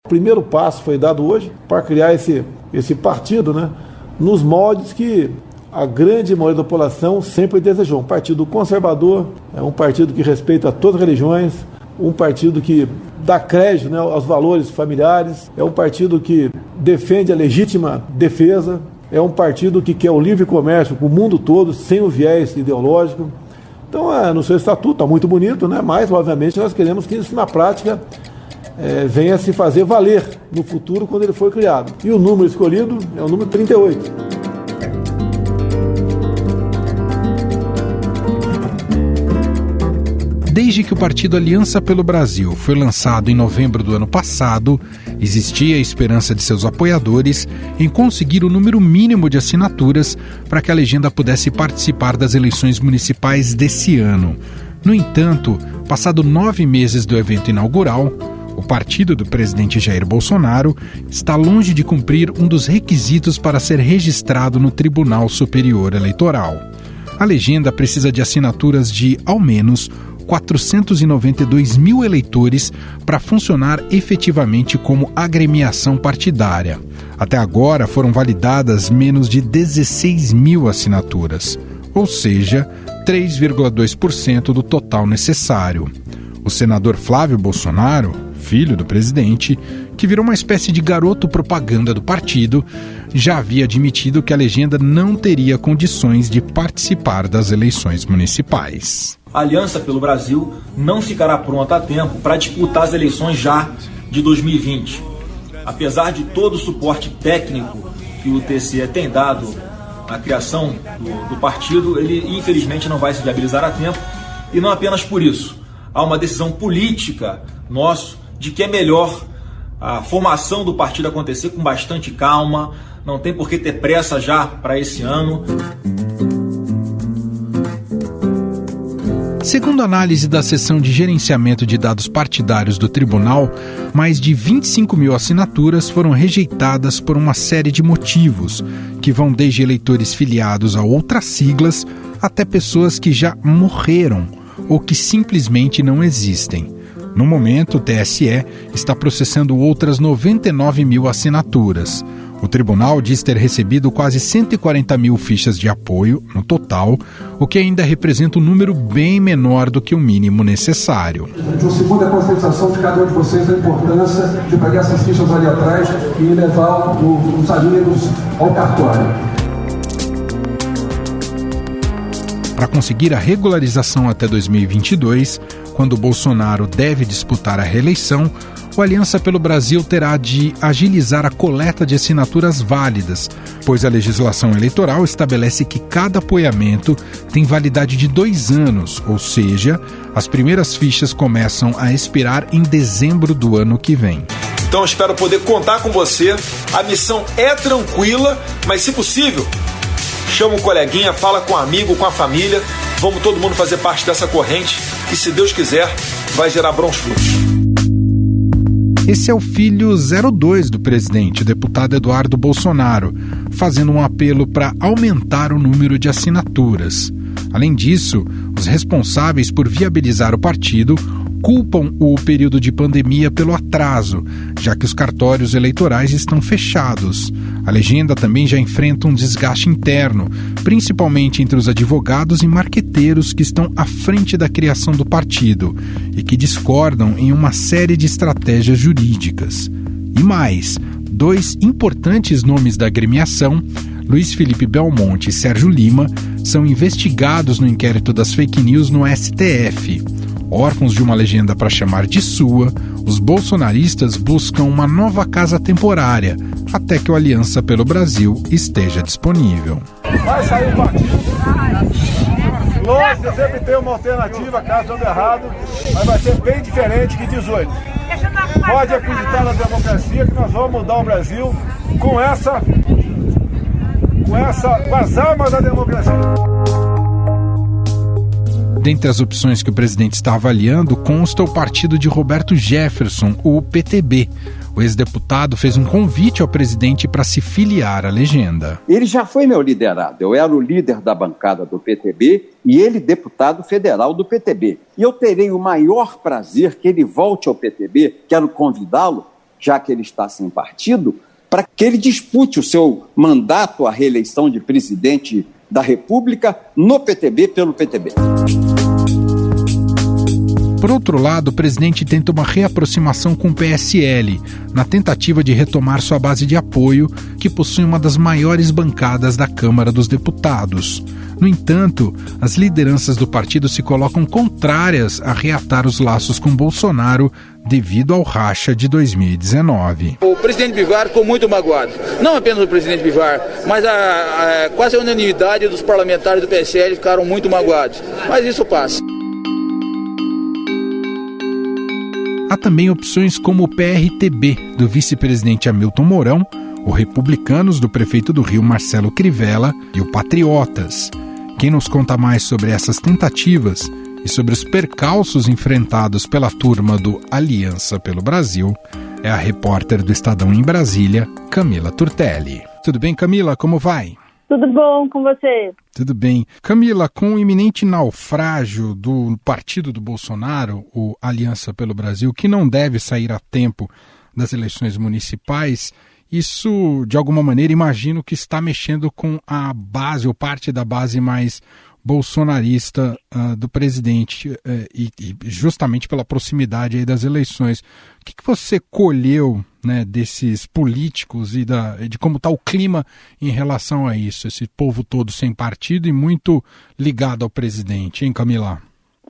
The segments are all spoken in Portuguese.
O primeiro passo foi dado hoje para criar esse partido, né, nos moldes que a grande maioria da população sempre desejou. Um partido conservador, um partido que respeita todas as religiões, um partido que dá crédito, né, aos valores familiares, é um partido que defende a legítima defesa, é um partido que quer o livre comércio com o mundo todo, sem o viés ideológico. Então, no seu estatuto está muito bonito, né, mas, obviamente, nós queremos que isso, na prática, venha a se fazer valer no futuro quando ele for criado. E o número escolhido é o número 38. Desde que o partido Aliança pelo Brasil foi lançado em novembro do ano passado, existia a esperança de seus apoiadores em conseguir o número mínimo de assinaturas para que a legenda pudesse participar das eleições municipais desse ano. No entanto, passado 9 meses do evento inaugural, o partido do presidente Jair Bolsonaro está longe de cumprir um dos requisitos para ser registrado no Tribunal Superior Eleitoral. A legenda precisa de assinaturas de, ao menos, 492 mil eleitores para funcionar efetivamente como agremiação partidária. Até agora foram validadas menos de 16 mil assinaturas, ou seja, 3,2% do total necessário. O senador Flávio Bolsonaro, filho do presidente, que virou uma espécie de garoto propaganda do partido, já havia admitido que a legenda não teria condições de participar das eleições municipais. A Aliança pelo Brasil não ficará pronta a tempo para disputar as eleições já de 2020. Apesar de todo o suporte técnico que o TSE tem dado à criação do partido, ele infelizmente não vai se viabilizar a tempo, e não apenas por isso. Há uma decisão política nossa de que é melhor a formação do partido acontecer com bastante calma, não tem por que ter pressa já para esse ano. Segundo a análise da seção de gerenciamento de dados partidários do tribunal, mais de 25 mil assinaturas foram rejeitadas por uma série de motivos, que vão desde eleitores filiados a outras siglas até pessoas que já morreram ou que simplesmente não existem. No momento, o TSE está processando outras 99 mil assinaturas. O tribunal diz ter recebido quase 140 mil fichas de apoio, no total, o que ainda representa um número bem menor do que o mínimo necessário. Eu segundo a conscientização de cada um de vocês da importância de pegar essas fichas ali atrás e levar os amigos ao cartório. Para conseguir a regularização até 2022, quando Bolsonaro deve disputar a reeleição, o Aliança pelo Brasil terá de agilizar a coleta de assinaturas válidas, pois a legislação eleitoral estabelece que cada apoiamento tem validade de 2 anos, ou seja, as primeiras fichas começam a expirar em dezembro do ano que vem. Então espero poder contar com você. A missão é tranquila, mas se possível, chama um coleguinha, fala com um amigo, com a família. Vamos todo mundo fazer parte dessa corrente que, se Deus quiser, vai gerar bons frutos. Esse é o filho 02 do presidente, o deputado Eduardo Bolsonaro, fazendo um apelo para aumentar o número de assinaturas. Além disso, os responsáveis por viabilizar o partido culpam o período de pandemia pelo atraso, já que os cartórios eleitorais estão fechados. A legenda também já enfrenta um desgaste interno, principalmente entre os advogados e marqueteiros que estão à frente da criação do partido e que discordam em uma série de estratégias jurídicas. E mais, 2 importantes nomes da agremiação, Luiz Felipe Belmonte e Sérgio Lima, são investigados no inquérito das fake news no STF. Órfãos de uma legenda para chamar de sua, os bolsonaristas buscam uma nova casa temporária, até que o Aliança pelo Brasil esteja disponível. Vai sair o partido. Nós sempre tem uma alternativa, caso dando errado, mas vai ser bem diferente que 18. Pode acreditar na democracia que nós vamos mudar o Brasil com as armas da democracia. Dentre as opções que o presidente está avaliando, consta o partido de Roberto Jefferson, o PTB. O ex-deputado fez um convite ao presidente para se filiar à legenda. Ele já foi meu liderado. Eu era o líder da bancada do PTB e ele deputado federal do PTB. E eu terei o maior prazer que ele volte ao PTB. Quero convidá-lo, já que ele está sem partido, para que ele dispute o seu mandato à reeleição de presidente da República no PTB pelo PTB. Por outro lado, o presidente tenta uma reaproximação com o PSL, na tentativa de retomar sua base de apoio, que possui uma das maiores bancadas da Câmara dos Deputados. No entanto, as lideranças do partido se colocam contrárias a reatar os laços com Bolsonaro devido ao racha de 2019. O presidente Bivar ficou muito magoado. Não apenas o presidente Bivar, mas quase a unanimidade dos parlamentares do PSL ficaram muito magoados. Mas isso passa. Há também opções como o PRTB, do vice-presidente Hamilton Mourão, o Republicanos, do prefeito do Rio, Marcelo Crivella, e o Patriotas. Quem nos conta mais sobre essas tentativas e sobre os percalços enfrentados pela turma do Aliança pelo Brasil é a repórter do Estadão em Brasília, Camila Turtelli. Tudo bem, Camila? Como vai? Tudo bom com você? Tudo bem. Camila, com o iminente naufrágio do partido do Bolsonaro, o Aliança pelo Brasil, que não deve sair a tempo das eleições municipais, isso, de alguma maneira, imagino que está mexendo com a base, ou parte da base mais bolsonarista do presidente, e justamente pela proximidade aí das eleições. O que você colheu, né, desses políticos e de como está o clima em relação a isso? Esse povo todo sem partido e muito ligado ao presidente, hein, Camila?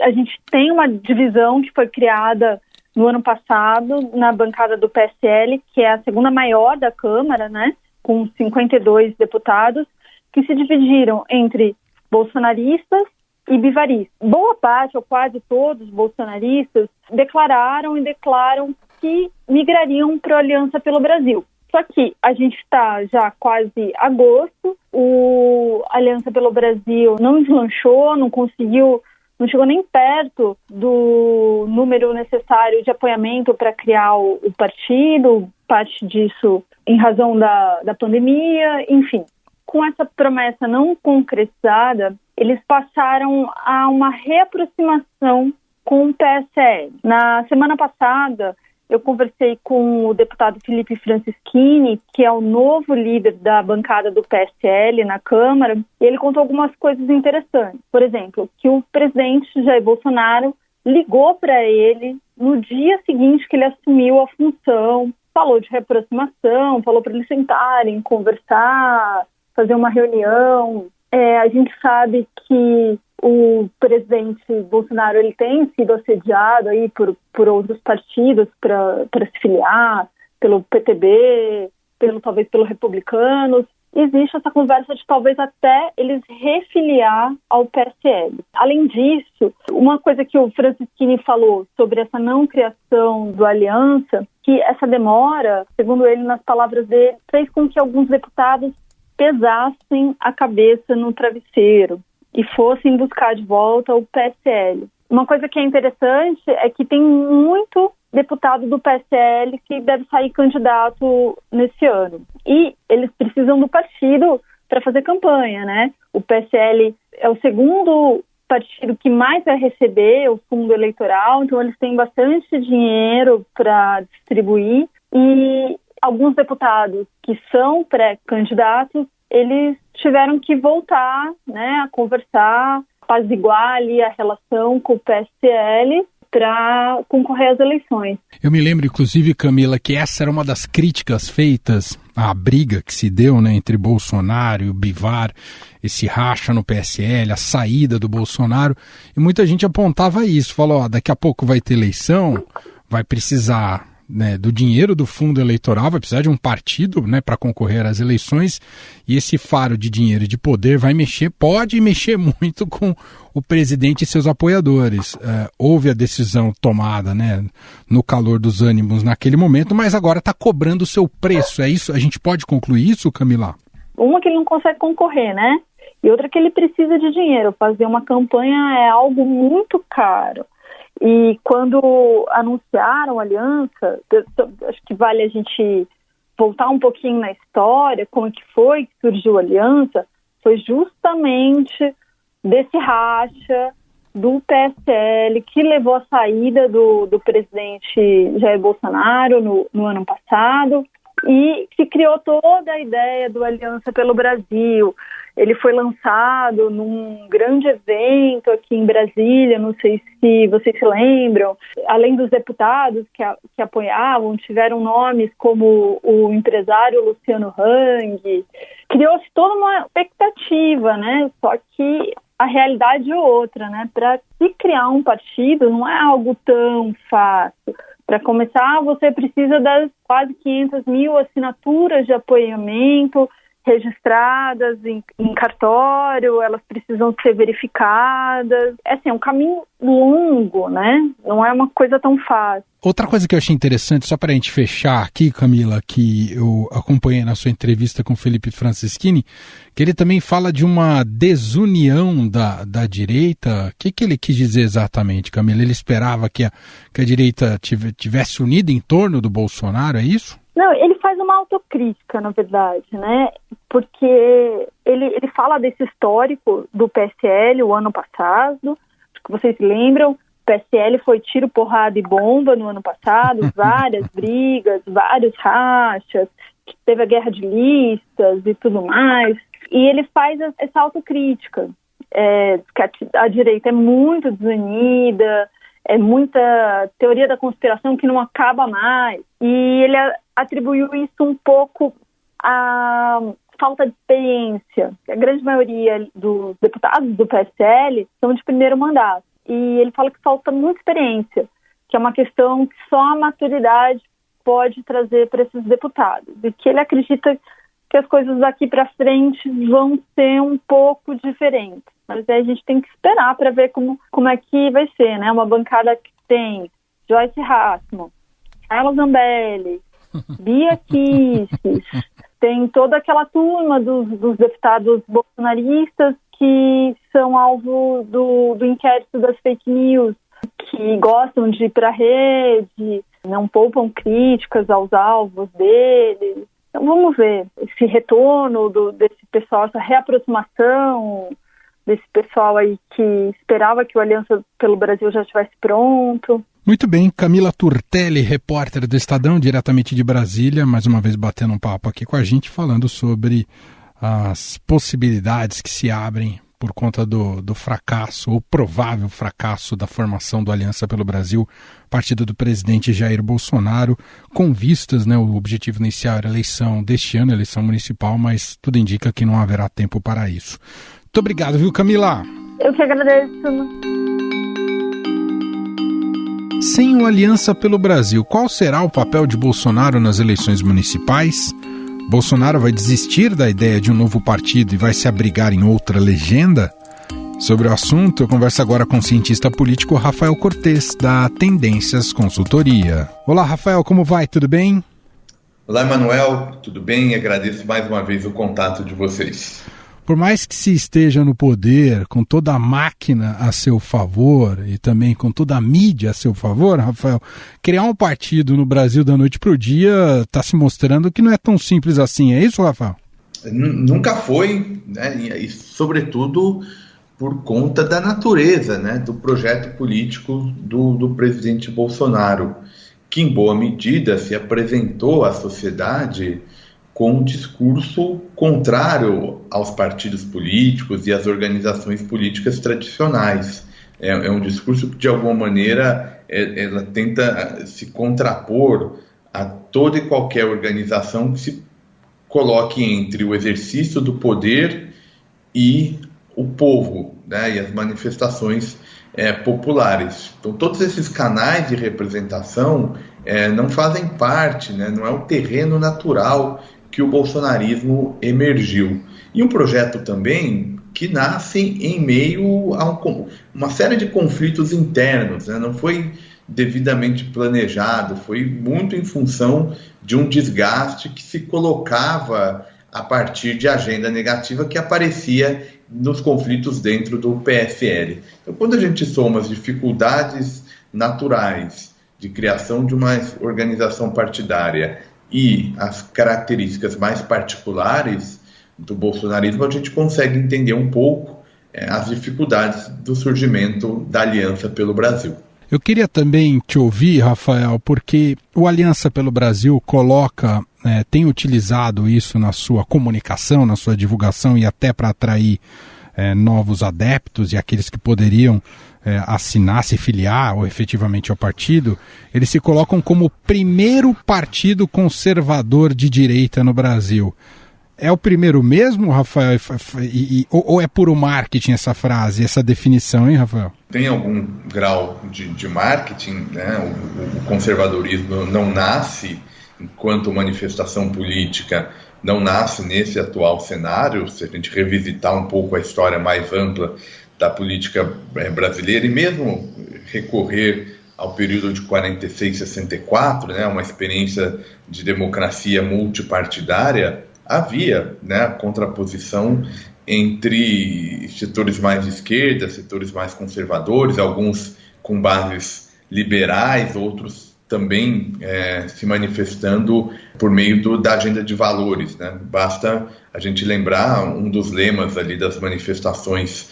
A gente tem uma divisão que foi criada no ano passado na bancada do PSL, que é a segunda maior da Câmara, né, com 52 deputados, que se dividiram entre bolsonaristas e bivaristas. Boa parte, ou quase todos os bolsonaristas, declararam e declaram que migrariam para a Aliança pelo Brasil. Só que a gente está já quase agosto, o Aliança pelo Brasil não deslanchou, não chegou nem perto do número necessário de apoiamento para criar o partido, parte disso em razão da pandemia, enfim. Com essa promessa não concretizada, eles passaram a uma reaproximação com o PSL. Na semana passada, eu conversei com o deputado Felipe Francischini, que é o novo líder da bancada do PSL na Câmara, e ele contou algumas coisas interessantes. Por exemplo, que o presidente Jair Bolsonaro ligou para ele no dia seguinte que ele assumiu a função, falou de reaproximação, falou para eles sentarem, conversar, fazer uma reunião. A gente sabe que o presidente Bolsonaro ele tem sido assediado aí por outros partidos para se filiar, pelo PTB, talvez pelo Republicanos. Existe essa conversa de talvez até eles refiliar ao PSL. Além disso, uma coisa que o Francischini falou sobre essa não criação do Aliança, que essa demora, segundo ele, nas palavras dele, fez com que alguns deputados pesassem a cabeça no travesseiro e fossem buscar de volta o PSL. Uma coisa que é interessante é que tem muito deputado do PSL que deve sair candidato nesse ano. E eles precisam do partido para fazer campanha, né? O PSL é o segundo partido que mais vai receber o fundo eleitoral, então eles têm bastante dinheiro para distribuir. E alguns deputados que são pré-candidatos, eles tiveram que voltar, né, a conversar, apaziguar ali a relação com o PSL para concorrer às eleições. Eu me lembro, inclusive, Camila, que essa era uma das críticas feitas à briga que se deu, né, entre Bolsonaro e o Bivar, esse racha no PSL, a saída do Bolsonaro, e muita gente apontava isso, falou, daqui a pouco vai ter eleição, vai precisar, né, do dinheiro do fundo eleitoral, vai precisar de um partido, né, para concorrer às eleições, e esse faro de dinheiro e de poder pode mexer muito com o presidente e seus apoiadores. Houve a decisão tomada, né, no calor dos ânimos naquele momento, mas agora está cobrando o seu preço. É isso? A gente pode concluir isso, Camila? Uma que ele não consegue concorrer, né? E outra que ele precisa de dinheiro. Fazer uma campanha é algo muito caro. E quando anunciaram a aliança, acho que vale a gente voltar um pouquinho na história, como que foi que surgiu a aliança, foi justamente desse racha do PSL que levou à saída do presidente Jair Bolsonaro no ano passado, e se criou toda a ideia do Aliança pelo Brasil. Ele foi lançado num grande evento aqui em Brasília, não sei se vocês se lembram. Além dos deputados que apoiavam, tiveram nomes como o empresário Luciano Hang. Criou-se toda uma expectativa, né? Só que a realidade é outra, né? Para se criar um partido não é algo tão fácil. Para começar, você precisa das quase 500 mil assinaturas de apoiamento registradas em cartório, elas precisam ser verificadas. É um caminho longo, né? Não é uma coisa tão fácil. Outra coisa que eu achei interessante, só para a gente fechar aqui, Camila, que eu acompanhei na sua entrevista com o Felipe Francischini, que ele também fala de uma desunião da direita. O que ele quis dizer exatamente, Camila? Ele esperava que a direita tivesse unida em torno do Bolsonaro, é isso? Não, ele faz uma autocrítica, na verdade, né? Porque ele fala desse histórico do PSL o ano passado, acho que vocês lembram, o PSL foi tiro, porrada e bomba no ano passado, várias brigas, vários rachas, teve a guerra de listas e tudo mais, e ele faz essa autocrítica, que a direita é muito desunida, é muita teoria da conspiração que não acaba mais, e ele atribuiu isso um pouco à falta de experiência. A grande maioria dos deputados do PSL são de primeiro mandato, e ele fala que falta muita experiência, que é uma questão que só a maturidade pode trazer para esses deputados, e que ele acredita que as coisas daqui para frente vão ser um pouco diferentes. Mas aí a gente tem que esperar para ver como é que vai ser, né? Uma bancada que tem Joyce Hasselmann, Carla Zambelli, Bia Kicis, tem toda aquela turma dos deputados bolsonaristas que são alvo do inquérito das fake news, que gostam de ir para a rede, não poupam críticas aos alvos deles. Então vamos ver esse retorno desse pessoal, essa reaproximação desse pessoal aí que esperava que o Aliança pelo Brasil já estivesse pronto. Muito bem, Camila Turtelli, repórter do Estadão, diretamente de Brasília, mais uma vez batendo um papo aqui com a gente, falando sobre as possibilidades que se abrem por conta do fracasso, ou provável fracasso da formação do Aliança pelo Brasil, partido do presidente Jair Bolsonaro, com vistas, né, o objetivo inicial era a eleição deste ano, a eleição municipal, mas tudo indica que não haverá tempo para isso. Muito obrigado, viu, Camila? Eu que agradeço. Sem o Aliança pelo Brasil, qual será o papel de Bolsonaro nas eleições municipais? Bolsonaro vai desistir da ideia de um novo partido e vai se abrigar em outra legenda? Sobre o assunto, eu converso agora com o cientista político Rafael Cortes, da Tendências Consultoria. Olá, Rafael, como vai? Tudo bem? Olá, Emanuel, tudo bem? Agradeço mais uma vez o contato de vocês. Por mais que se esteja no poder, com toda a máquina a seu favor e também com toda a mídia a seu favor, Rafael, criar um partido no Brasil da noite para o dia está se mostrando que não é tão simples assim. É isso, Rafael? Nunca foi, né? E sobretudo por conta da natureza, né, do projeto político do presidente Bolsonaro, que em boa medida se apresentou à sociedade com um discurso contrário aos partidos políticos e às organizações políticas tradicionais. É um discurso que, de alguma maneira, ela tenta se contrapor a toda e qualquer organização que se coloque entre o exercício do poder e o povo, né, e as manifestações populares. Então, todos esses canais de representação não fazem parte, né, não é o terreno natural que o bolsonarismo emergiu. E um projeto também que nasce em meio a uma série de conflitos internos, né? Não foi devidamente planejado, foi muito em função de um desgaste que se colocava a partir de agenda negativa que aparecia nos conflitos dentro do PSL. Então, quando a gente soma as dificuldades naturais de criação de uma organização partidária e as características mais particulares do bolsonarismo, a gente consegue entender um pouco as dificuldades do surgimento da Aliança pelo Brasil. Eu queria também te ouvir, Rafael, porque o Aliança pelo Brasil tem utilizado isso na sua comunicação, na sua divulgação e até para atrair novos adeptos e aqueles que poderiam assinar, se filiar ou efetivamente ao partido. Eles se colocam como o primeiro partido conservador de direita no Brasil. É o primeiro mesmo, Rafael? Ou é puro marketing essa frase, essa definição, hein, Rafael? Tem algum grau de marketing, né? O conservadorismo não nasce enquanto manifestação política, não nasce nesse atual cenário. Se a gente revisitar um pouco a história mais ampla da política brasileira e mesmo recorrer ao período de 46 e 64, né, uma experiência de democracia multipartidária, havia, né, contraposição entre setores mais de esquerda, setores mais conservadores, alguns com bases liberais, outros também se manifestando por meio da agenda de valores, né? Basta a gente lembrar um dos lemas ali das manifestações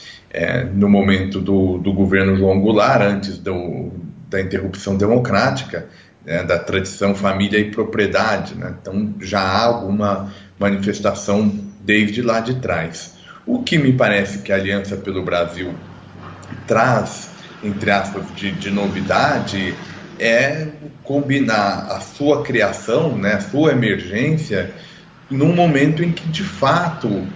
no momento do governo João Goulart, antes da interrupção democrática, da tradição família e propriedade, né? Então já há alguma manifestação desde lá de trás. O que me parece que a Aliança pelo Brasil traz, entre aspas, de novidade, é combinar a sua criação, né, a sua emergência, num momento em que, de fato,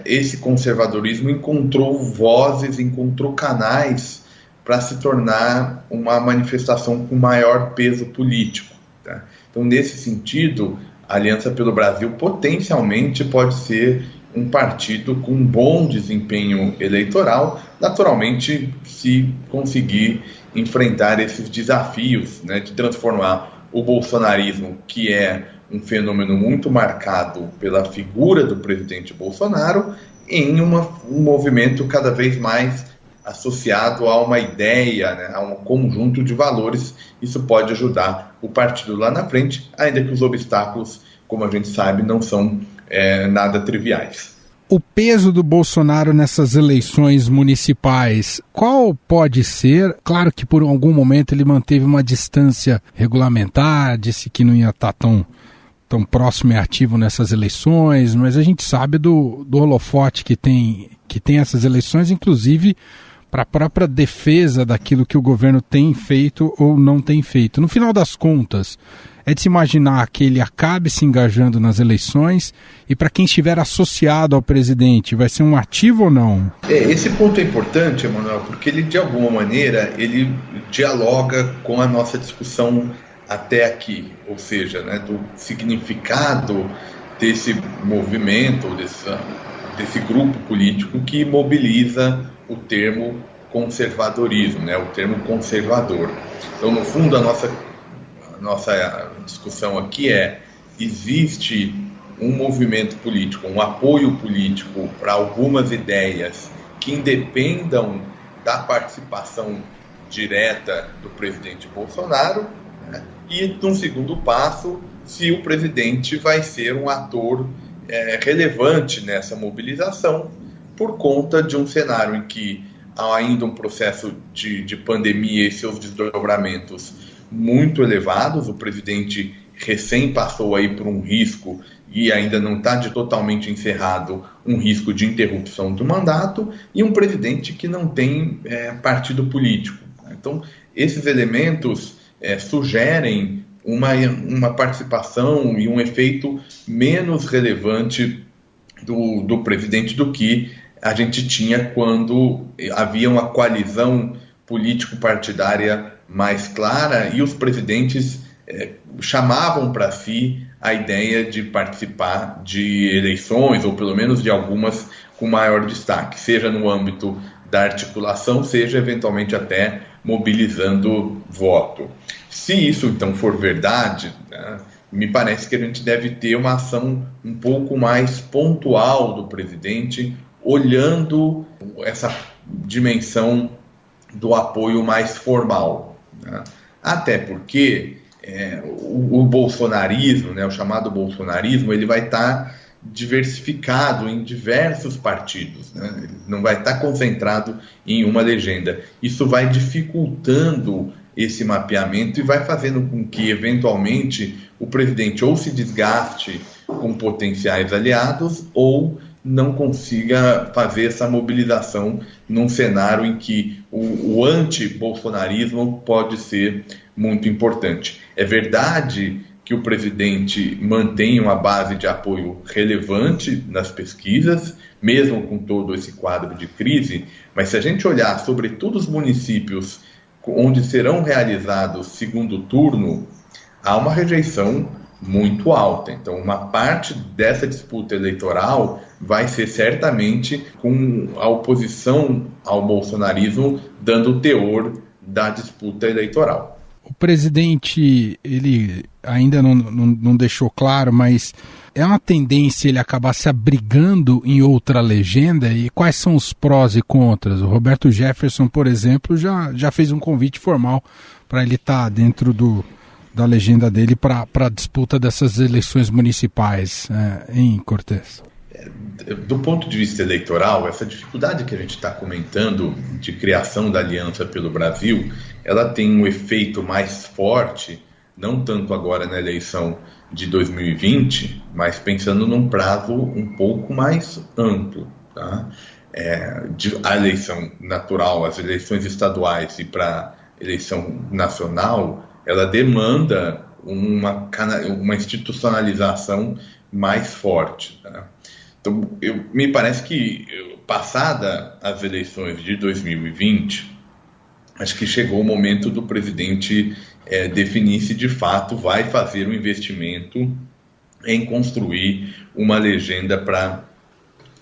esse conservadorismo encontrou vozes, encontrou canais para se tornar uma manifestação com maior peso político, tá? Então, nesse sentido, a Aliança pelo Brasil potencialmente pode ser um partido com um bom desempenho eleitoral, naturalmente, se conseguir enfrentar esses desafios, né, de transformar o bolsonarismo, que é um fenômeno muito marcado pela figura do presidente Bolsonaro, em um movimento cada vez mais associado a uma ideia, né, a um conjunto de valores. Isso pode ajudar o partido lá na frente, ainda que os obstáculos, como a gente sabe, não são nada triviais. O peso do Bolsonaro nessas eleições municipais, qual pode ser? Claro que por algum momento ele manteve uma distância regulamentar, disse que não ia estar tão próximo e ativo nessas eleições, mas a gente sabe do holofote que tem essas eleições, inclusive para a própria defesa daquilo que o governo tem feito ou não tem feito. No final das contas, é de se imaginar que ele acabe se engajando nas eleições e para quem estiver associado ao presidente, vai ser um ativo ou não? Esse ponto é importante, Emanuel, porque ele, de alguma maneira, ele dialoga com a nossa discussão até aqui, ou seja, né, do significado desse movimento, desse grupo político que mobiliza o termo conservadorismo, né, o termo conservador. Então, no fundo, a nossa discussão aqui existe um movimento político, um apoio político para algumas ideias que independam da participação direta do presidente Bolsonaro, né? E, num segundo passo, se o presidente vai ser um ator relevante nessa mobilização, por conta de um cenário em que há ainda um processo de pandemia e seus desdobramentos muito elevados. O presidente recém passou aí por um risco e ainda não está totalmente encerrado um risco de interrupção do mandato, e um presidente que não tem partido político. Então, esses elementos sugerem uma participação e um efeito menos relevante do presidente do que a gente tinha quando havia uma coalizão político-partidária mais clara e os presidentes chamavam para si a ideia de participar de eleições, ou pelo menos de algumas com maior destaque, seja no âmbito da articulação, seja eventualmente até mobilizando voto. Se isso então for verdade, né, me parece que a gente deve ter uma ação um pouco mais pontual do presidente, olhando essa dimensão do apoio mais formal, né? Até porque o bolsonarismo, né, o chamado bolsonarismo, ele vai estar diversificado em diversos partidos, né? Ele não vai estar concentrado em uma legenda. Isso vai dificultando esse mapeamento e vai fazendo com que, eventualmente, o presidente ou se desgaste com potenciais aliados ou não consiga fazer essa mobilização num cenário em que o anti-bolsonarismo pode ser muito importante. É verdade que o presidente mantém uma base de apoio relevante nas pesquisas, mesmo com todo esse quadro de crise, mas se a gente olhar, sobretudo, os municípios onde serão realizados segundo turno, há uma rejeição muito alta. Então, uma parte dessa disputa eleitoral vai ser certamente com a oposição ao bolsonarismo dando o teor da disputa eleitoral. O presidente, ele ainda não deixou claro, mas é uma tendência ele acabar se abrigando em outra legenda? E quais são os prós e contras? O Roberto Jefferson, por exemplo, já fez um convite formal para ele estar dentro da legenda dele para a disputa dessas eleições municipais, em Cortes. Do ponto de vista eleitoral, essa dificuldade que a gente está comentando de criação da Aliança pelo Brasil, ela tem um efeito mais forte, não tanto agora na eleição de 2020, mas pensando num prazo um pouco mais amplo, tá? A eleição natural, as eleições estaduais e para a eleição nacional, ela demanda uma institucionalização mais forte, tá? Então, me parece que, passada as eleições de 2020, acho que chegou o momento do presidente definir se de fato vai fazer um investimento em construir uma legenda para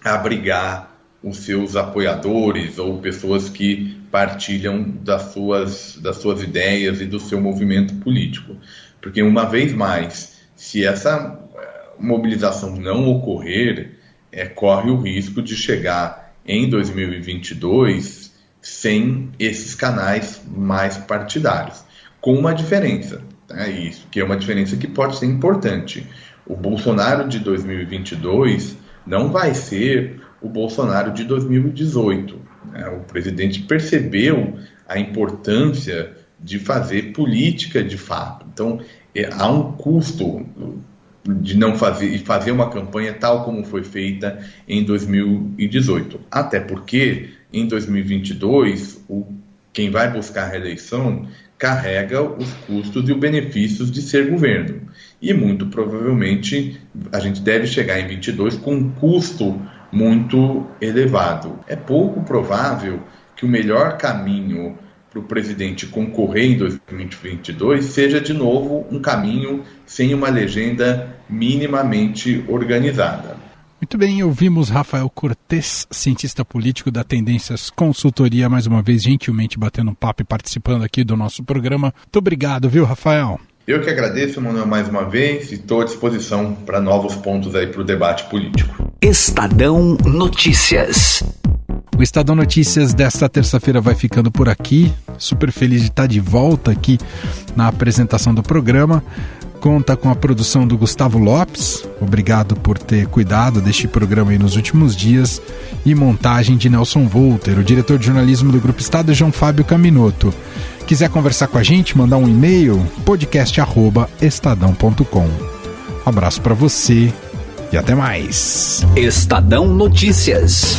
abrigar os seus apoiadores ou pessoas que partilham das suas ideias e do seu movimento político. Porque, uma vez mais, se essa mobilização não ocorrer, corre o risco de chegar em 2022 sem esses canais mais partidários, com uma diferença, tá? Isso, que é uma diferença que pode ser importante. O Bolsonaro de 2022 não vai ser o Bolsonaro de 2018. Né? O presidente percebeu a importância de fazer política de fato. Então, há um custo de não fazer e fazer uma campanha tal como foi feita em 2018. Até porque, em 2022, quem vai buscar a reeleição carrega os custos e os benefícios de ser governo. E, muito provavelmente, a gente deve chegar em 2022 com um custo muito elevado. É pouco provável que o melhor caminho para o presidente concorrer em 2022 seja, de novo, um caminho sem uma legenda minimamente organizada. Muito bem, ouvimos Rafael Cortes, cientista político da Tendências Consultoria, mais uma vez gentilmente batendo um papo e participando aqui do nosso programa. Muito obrigado, viu, Rafael? Eu que agradeço, Manuel, mais uma vez, e estou à disposição para novos pontos aí para o debate político. Estadão Notícias. O Estadão Notícias desta terça-feira vai ficando por aqui. Super feliz de estar de volta aqui na apresentação do programa. Conta com a produção do Gustavo Lopes. Obrigado por ter cuidado deste programa aí nos últimos dias. E montagem de Nelson Volter. O diretor de jornalismo do Grupo Estado é João Fábio Caminoto. Quiser conversar com a gente, mandar um e-mail, podcast@estadão.com. Um abraço para você e até mais. Estadão Notícias.